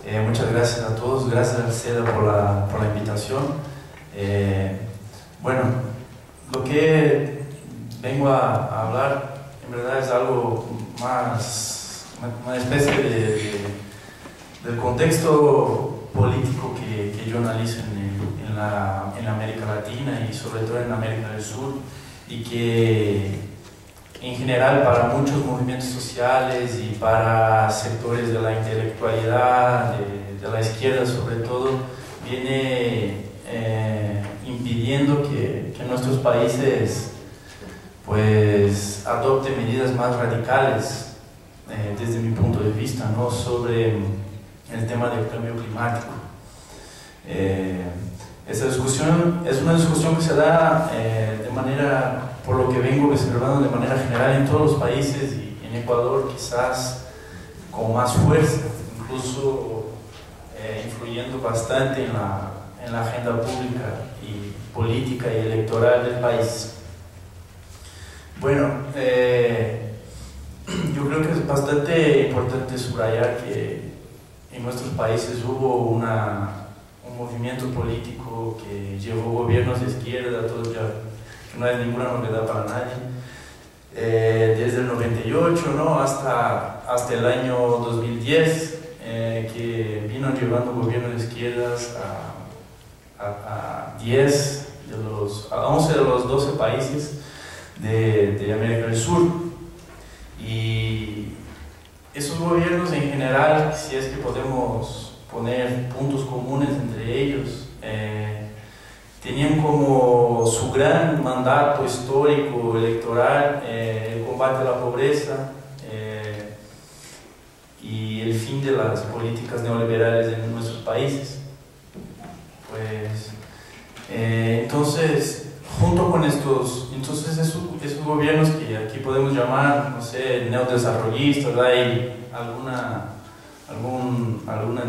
Muchas gracias a todos, gracias a Seda por la invitación. Bueno, lo que vengo a hablar en verdad es algo más, una especie del contexto político que yo analizo en América Latina y sobre todo en América del Sur, y que en general para muchos movimientos sociales y para sectores de la intelectualidad, de la izquierda sobre todo, viene impidiendo que nuestros países pues adopten medidas más radicales desde mi punto de vista, ¿no?, sobre el tema del cambio climático. Esta discusión es una discusión que se da de manera, por lo que vengo observando, de manera general en todos los países, y en Ecuador quizás con más fuerza, incluso influyendo bastante en la agenda pública y política y electoral del país. Bueno, yo creo que es bastante importante subrayar que en nuestros países hubo un movimiento político que llevó gobiernos de izquierda, todo ya, que no es ninguna novedad para nadie, desde el 98, ¿no?, hasta el año 2010, que vino llevando gobiernos de izquierdas a 11 de los 12 países de América del Sur. Y esos gobiernos en general, si es que podemos poner puntos comunes entre ellos, tenían como su gran mandato histórico electoral el combate a la pobreza y el fin de las políticas neoliberales en nuestros países. Pues entonces, junto con esos gobiernos que aquí podemos llamar, no sé, neodesarrollistas, hay alguna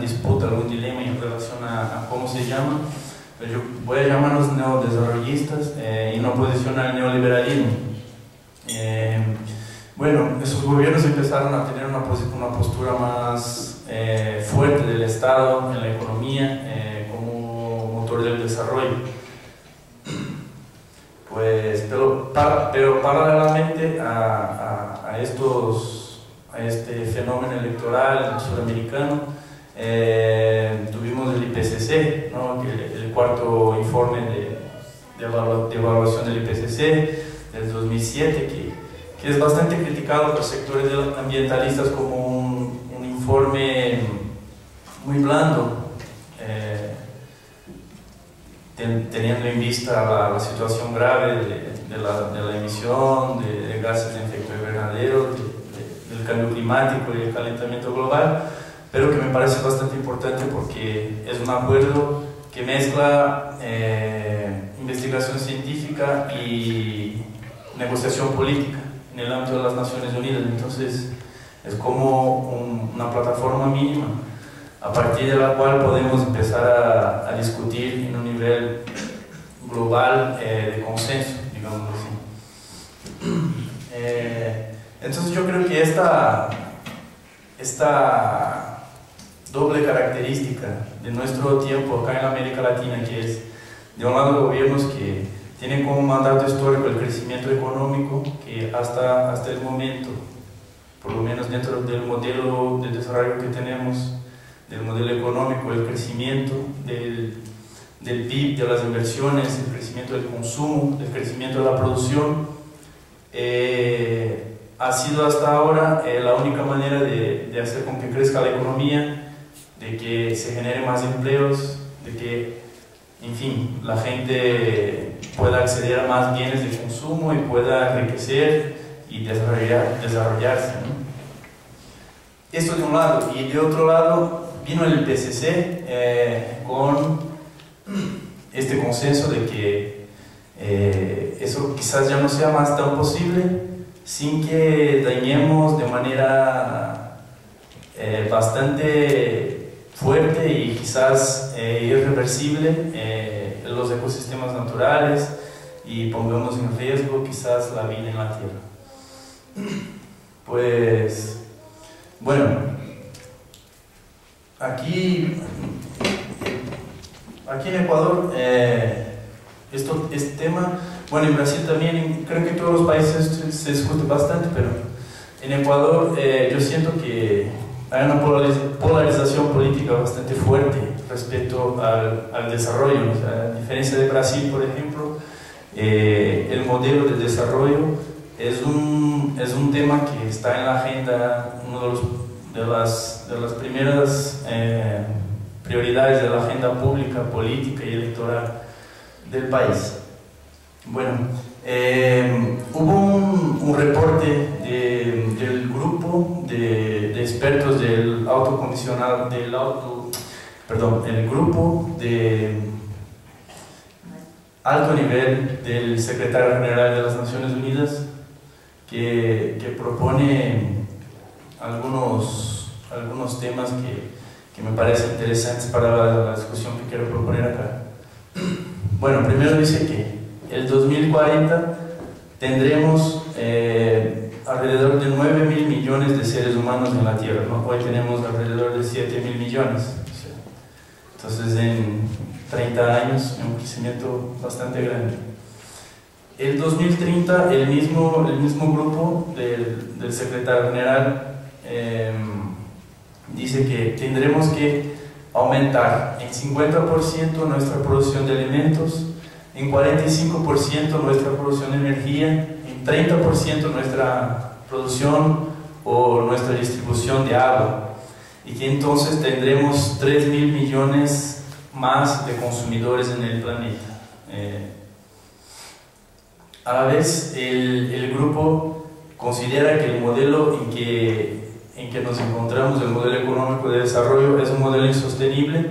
disputa, algún dilema en relación a cómo se llama, pero yo voy a llamarlos neodesarrollistas y no oposición al neoliberalismo. Bueno, esos gobiernos empezaron a tener una postura más fuerte del Estado en la economía como motor del desarrollo. Pues, pero paralelamente a este fenómeno electoral sudamericano, tuvimos el IPCC, ¿no?, el cuarto informe de evaluación del IPCC del 2007, que es bastante criticado por sectores ambientalistas como un informe muy blando, teniendo en vista la situación grave de la emisión de gases de efecto invernadero, del cambio climático y el calentamiento global, pero que me parece bastante importante porque es un acuerdo que mezcla investigación científica y negociación política en el ámbito de las Naciones Unidas. Entonces es como una plataforma mínima a partir de la cual podemos empezar a discutir en un nivel global de consenso, digamos así. Entonces yo creo que esta doble característica de nuestro tiempo acá en América Latina, que es de un lado gobiernos que tienen como mandato histórico el crecimiento económico, que hasta el momento, por lo menos dentro del modelo de desarrollo que tenemos, del modelo económico, el crecimiento del PIB, de las inversiones, el crecimiento del consumo, el crecimiento de la producción, ha sido hasta ahora la única manera de hacer con que crezca la economía, de que se genere más empleos, de que, en fin, la gente pueda acceder a más bienes de consumo y pueda enriquecer y desarrollarse, ¿no? Esto de un lado. Y de otro lado vino el IPCC con este consenso de que eso quizás ya no sea más tan posible sin que dañemos de manera bastante fuerte y quizás irreversible los ecosistemas naturales y pongamos en riesgo quizás la vida en la Tierra. Pues bueno, aquí en Ecuador, este tema, bueno, en Brasil también, creo que en todos los países se discute bastante, pero en Ecuador yo siento que hay una polarización política bastante fuerte respecto al desarrollo. O sea, a diferencia de Brasil, por ejemplo, el modelo de desarrollo es un tema que está en la agenda, de las primeras prioridades de la agenda pública, política y electoral del país. Bueno, hubo un reporte del grupo de expertos el grupo de alto nivel del secretario general de las Naciones Unidas, que propone algunos temas que me parecen interesantes para la discusión que quiero proponer acá. Bueno, primero dice que el 2040 tendremos alrededor de 9.000 millones de seres humanos en la Tierra, ¿no? Hoy tenemos alrededor de 7.000 millones. Entonces, en 30 años, un crecimiento bastante grande. El 2030, el mismo grupo del secretario general dice que tendremos que aumentar en 50% nuestra producción de alimentos, en 45% nuestra producción de energía, en 30% nuestra producción o nuestra distribución de agua, y que entonces tendremos 3.000 millones más de consumidores en el planeta. A la vez, el grupo considera que el modelo en que nos encontramos, el modelo económico de desarrollo, es un modelo insostenible,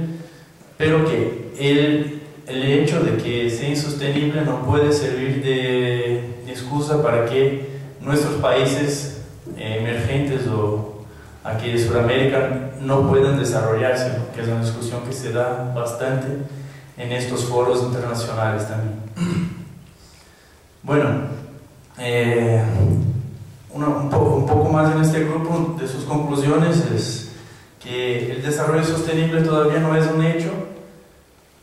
pero que el hecho de que sea insostenible no puede servir de excusa para que nuestros países emergentes o aquí de Sudamérica no puedan desarrollarse, ¿no? Que es una discusión que se da bastante en estos foros internacionales también. Bueno, un poco más en este grupo de sus conclusiones es que el desarrollo sostenible todavía no es un hecho,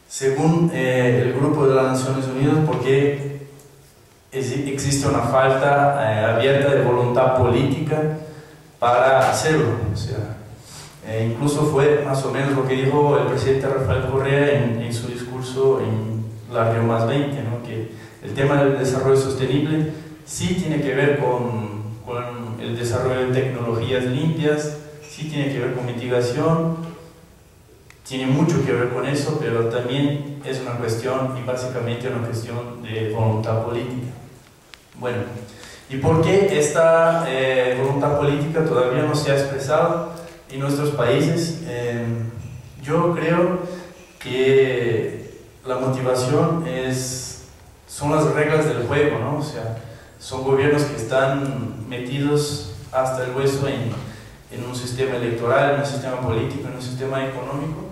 según el grupo de las Naciones Unidas, porque existe una falta abierta de voluntad política para hacerlo. O sea, incluso fue más o menos lo que dijo el presidente Rafael Correa en su discurso en la Río Más 20, ¿no? Que el tema del desarrollo sostenible sí tiene que ver con el desarrollo de tecnologías limpias, sí tiene que ver con mitigación, tiene mucho que ver con eso, pero también es una cuestión, y básicamente una cuestión de voluntad política. Bueno, ¿y por qué esta voluntad política todavía no se ha expresado en nuestros países? Yo creo que la motivación son las reglas del juego, ¿no? O sea, son gobiernos que están metidos hasta el hueso en un sistema electoral, en un sistema político, en un sistema económico,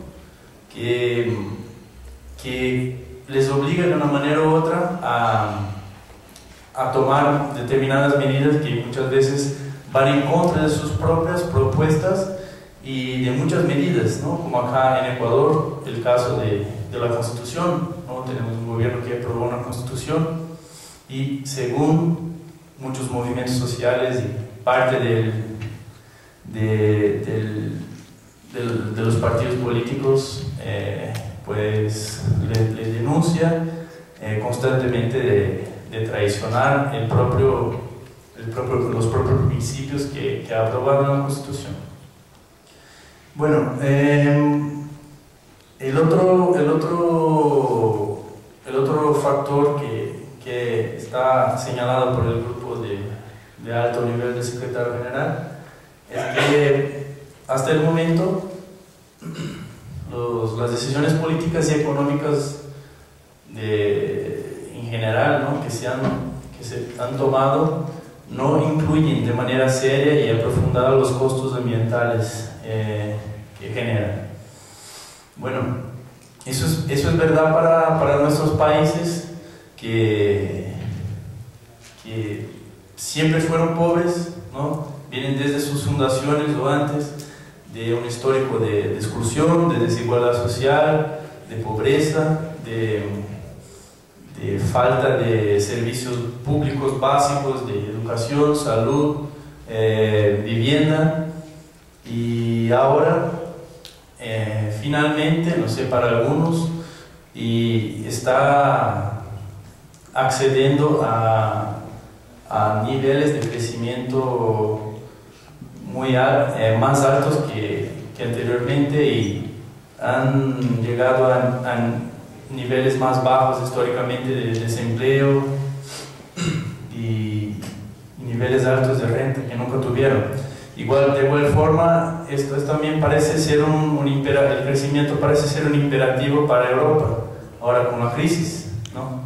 que les obliga de una manera u otra a tomar determinadas medidas que muchas veces van en contra de sus propias propuestas y de muchas medidas, ¿no? Como acá en Ecuador, el caso de la Constitución, ¿no? Tenemos un gobierno que aprobó una Constitución y según muchos movimientos sociales y parte de los partidos políticos, pues le denuncia constantemente de traicionar los propios principios que ha aprobado la Constitución. Bueno, el otro factor que está señalado por el grupo de alto nivel del secretario general es que hasta el momento las decisiones políticas y económicas en general, ¿no? que se han tomado no incluyen de manera seria y aprofundada los costos ambientales que generan. Bueno, eso es verdad para nuestros países que siempre fueron pobres, ¿no? Vienen desde sus fundaciones o antes de un histórico de exclusión, de desigualdad social, de pobreza, de falta de servicios públicos básicos, de educación, salud, vivienda. Y ahora, finalmente, no sé, para algunos, y está accediendo a niveles de crecimiento más altos que anteriormente, y han llegado a niveles más bajos históricamente de desempleo y niveles altos de renta que nunca tuvieron. De igual forma, esto también parece ser el crecimiento parece ser un imperativo para Europa, ahora con la crisis, ¿no?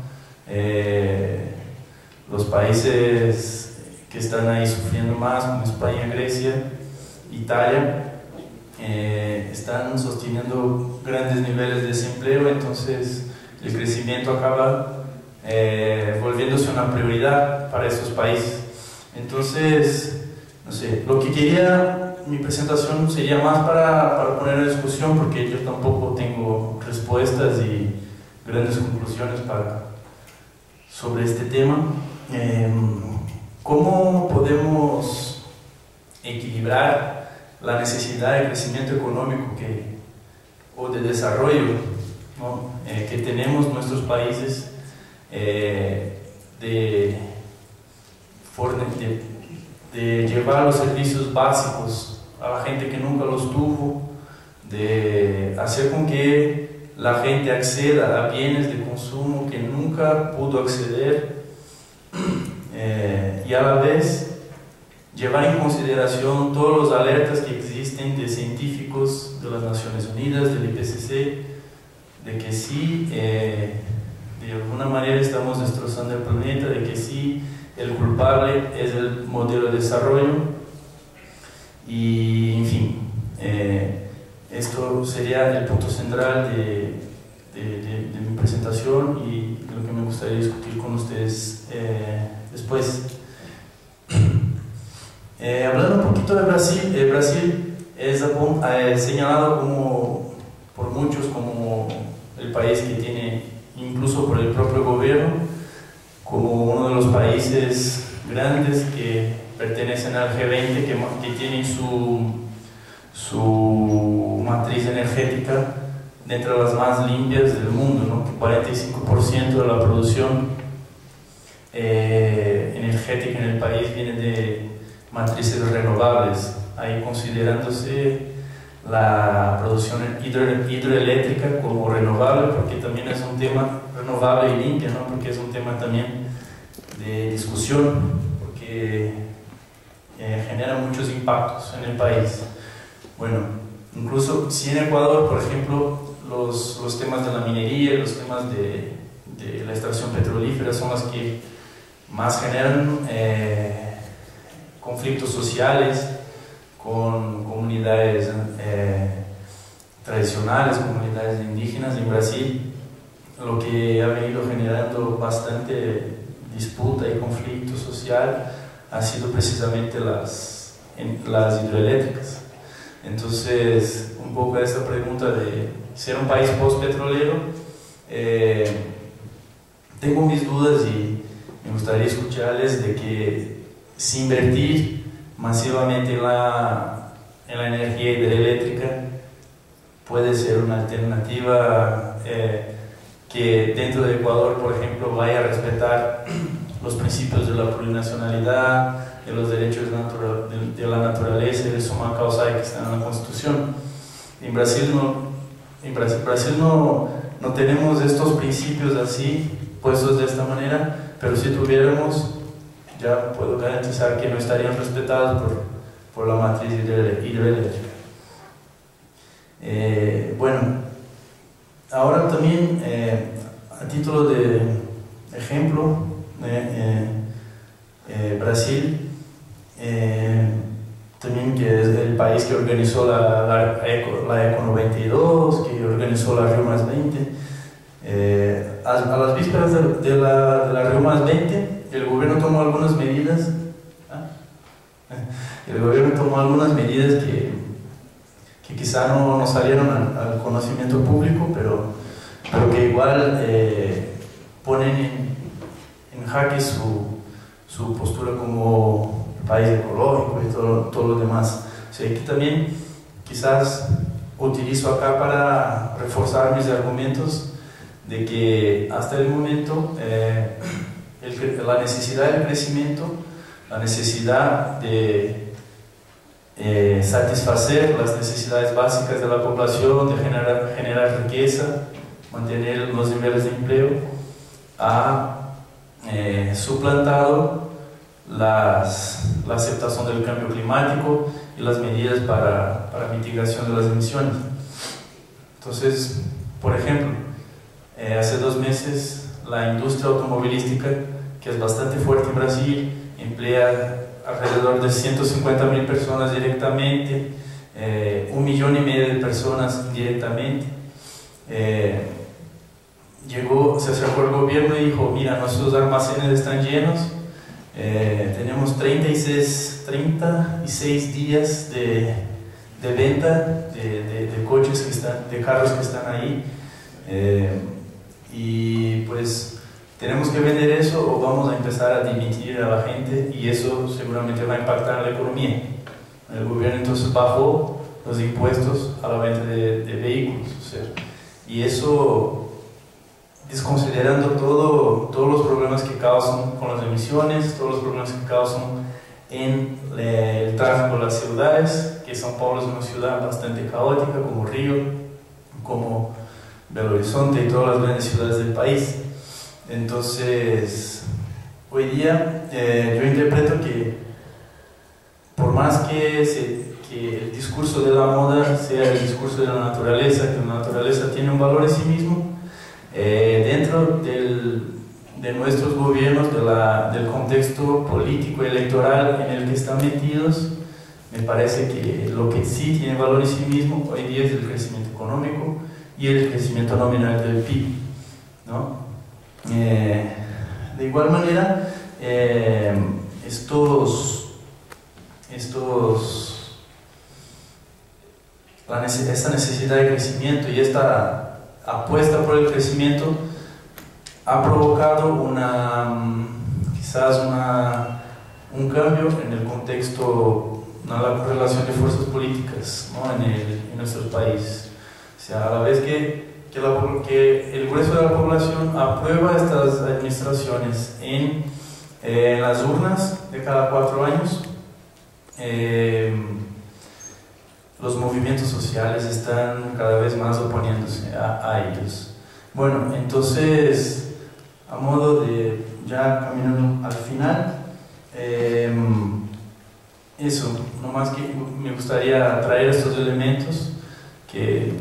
Los países que están ahí sufriendo más, como España, Grecia, Italia, están sosteniendo grandes niveles de desempleo, entonces el crecimiento acaba volviéndose una prioridad para estos países. Entonces, no sé, lo que quería, mi presentación sería más para poner en discusión, porque yo tampoco tengo respuestas y grandes conclusiones sobre este tema. ¿Cómo podemos equilibrar la necesidad de crecimiento económico o de desarrollo, ¿no? Que tenemos nuestros países, de llevar los servicios básicos a la gente que nunca los tuvo, de hacer con que la gente acceda a bienes de consumo que nunca pudo acceder, y a la vez llevar en consideración todos los alertas que existen de científicos de las Naciones Unidas, del IPCC, de que sí, de alguna manera estamos destrozando el planeta, de que sí, el culpable es el modelo de desarrollo. Y, en fin, esto sería el punto central de mi presentación y lo que me gustaría discutir con ustedes después. Hablando un poquito de Brasil, Brasil es señalado por muchos como el país que tiene, incluso por el propio gobierno, como uno de los países grandes que pertenecen al G20, que tienen su matriz energética dentro de las más limpias del mundo, ¿no? Que 45% de la producción energética en el país viene de matrices renovables, ahí considerándose la producción hidroeléctrica como renovable, porque también es un tema renovable y limpia, ¿no? Porque es un tema también de discusión, porque genera muchos impactos en el país. Bueno, incluso si en Ecuador, por ejemplo, los temas de la minería, los temas de la extracción petrolífera son los que más generan conflictos sociales con comunidades tradicionales, comunidades indígenas en Brasil, lo que ha venido generando bastante disputa y conflicto social ha sido precisamente las hidroeléctricas. Entonces, un poco esta pregunta de ser un país post-petrolero, tengo mis dudas y me gustaría escucharles de que si invertir masivamente en la energía hidroeléctrica puede ser una alternativa que dentro de Ecuador, por ejemplo, vaya a respetar los principios de la plurinacionalidad, de los derechos de la naturaleza y de summa causa que están en la Constitución. En Brasil no tenemos estos principios así puestos de esta manera, pero si tuviéramos, ya puedo garantizar que no estarían respetados por la matriz hidroeléctrica. Bueno, ahora también, a título de ejemplo, Brasil, también, que es el país que organizó la Eco 92, que organizó la Rio Más 20. A las vísperas de la Rio Más 20, el gobierno tomó algunas medidas. El gobierno tomó algunas medidas que quizá no salieron al conocimiento público, pero que igual ponen en jaque su postura como país ecológico y todo lo demás. O sea, aquí también quizás utilizo acá para reforzar mis argumentos de que hasta el momento la necesidad del crecimiento, la necesidad de satisfacer las necesidades básicas de la población, de generar riqueza, mantener los niveles de empleo, ha suplantado la aceptación del cambio climático y las medidas para mitigación de las emisiones. Entonces, por ejemplo, hace 2 meses la industria automovilística, que es bastante fuerte en Brasil, emplea alrededor de 150.000 personas directamente, 1,5 millones de personas indirectamente. Se acercó el gobierno y dijo: mira, nuestros almacenes están llenos, tenemos 36 días de venta de coches de carros que están ahí, y pues tenemos que vender eso o vamos a empezar a dimitir a la gente, y eso seguramente va a impactar la economía. El gobierno entonces bajó los impuestos a la venta de vehículos, o sea, y eso, desconsiderando todos los problemas que causan con las emisiones, todos los problemas que causan en el tráfico de las ciudades, que São Paulo es una ciudad bastante caótica, como Río, como Belo Horizonte y todas las grandes ciudades del país. Entonces, hoy día yo interpreto que por más que el discurso de la moda sea el discurso de la naturaleza, que la naturaleza tiene un valor en sí mismo, dentro de nuestros gobiernos, del contexto político y electoral en el que están metidos, me parece que lo que sí tiene valor en sí mismo hoy día es el crecimiento económico y el crecimiento nominal del PIB, ¿no? De igual manera, esta necesidad de crecimiento y esta apuesta por el crecimiento ha provocado quizás un cambio en el contexto, la correlación de fuerzas políticas, ¿no? en nuestros países. O sea, a la vez que el grueso de la población aprueba estas administraciones en las urnas de cada 4 años, los movimientos sociales están cada vez más oponiéndose a ellos. Bueno, entonces, a modo de ya caminando al final, eso, nomás que me gustaría traer estos elementos que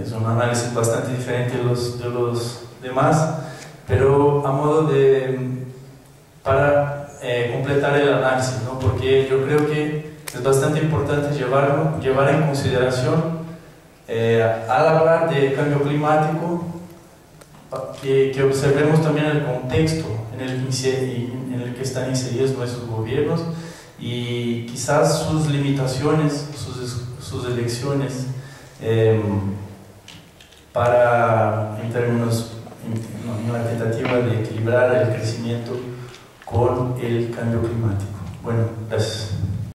es un análisis bastante diferente de los demás, pero a modo para completar el análisis, ¿no? Porque yo creo que es bastante importante llevar en consideración al hablar de cambio climático, que observemos también el contexto en el que están inseridos nuestros gobiernos y quizás sus limitaciones, sus elecciones, en la tentativa de equilibrar el crecimiento con el cambio climático. Bueno, gracias.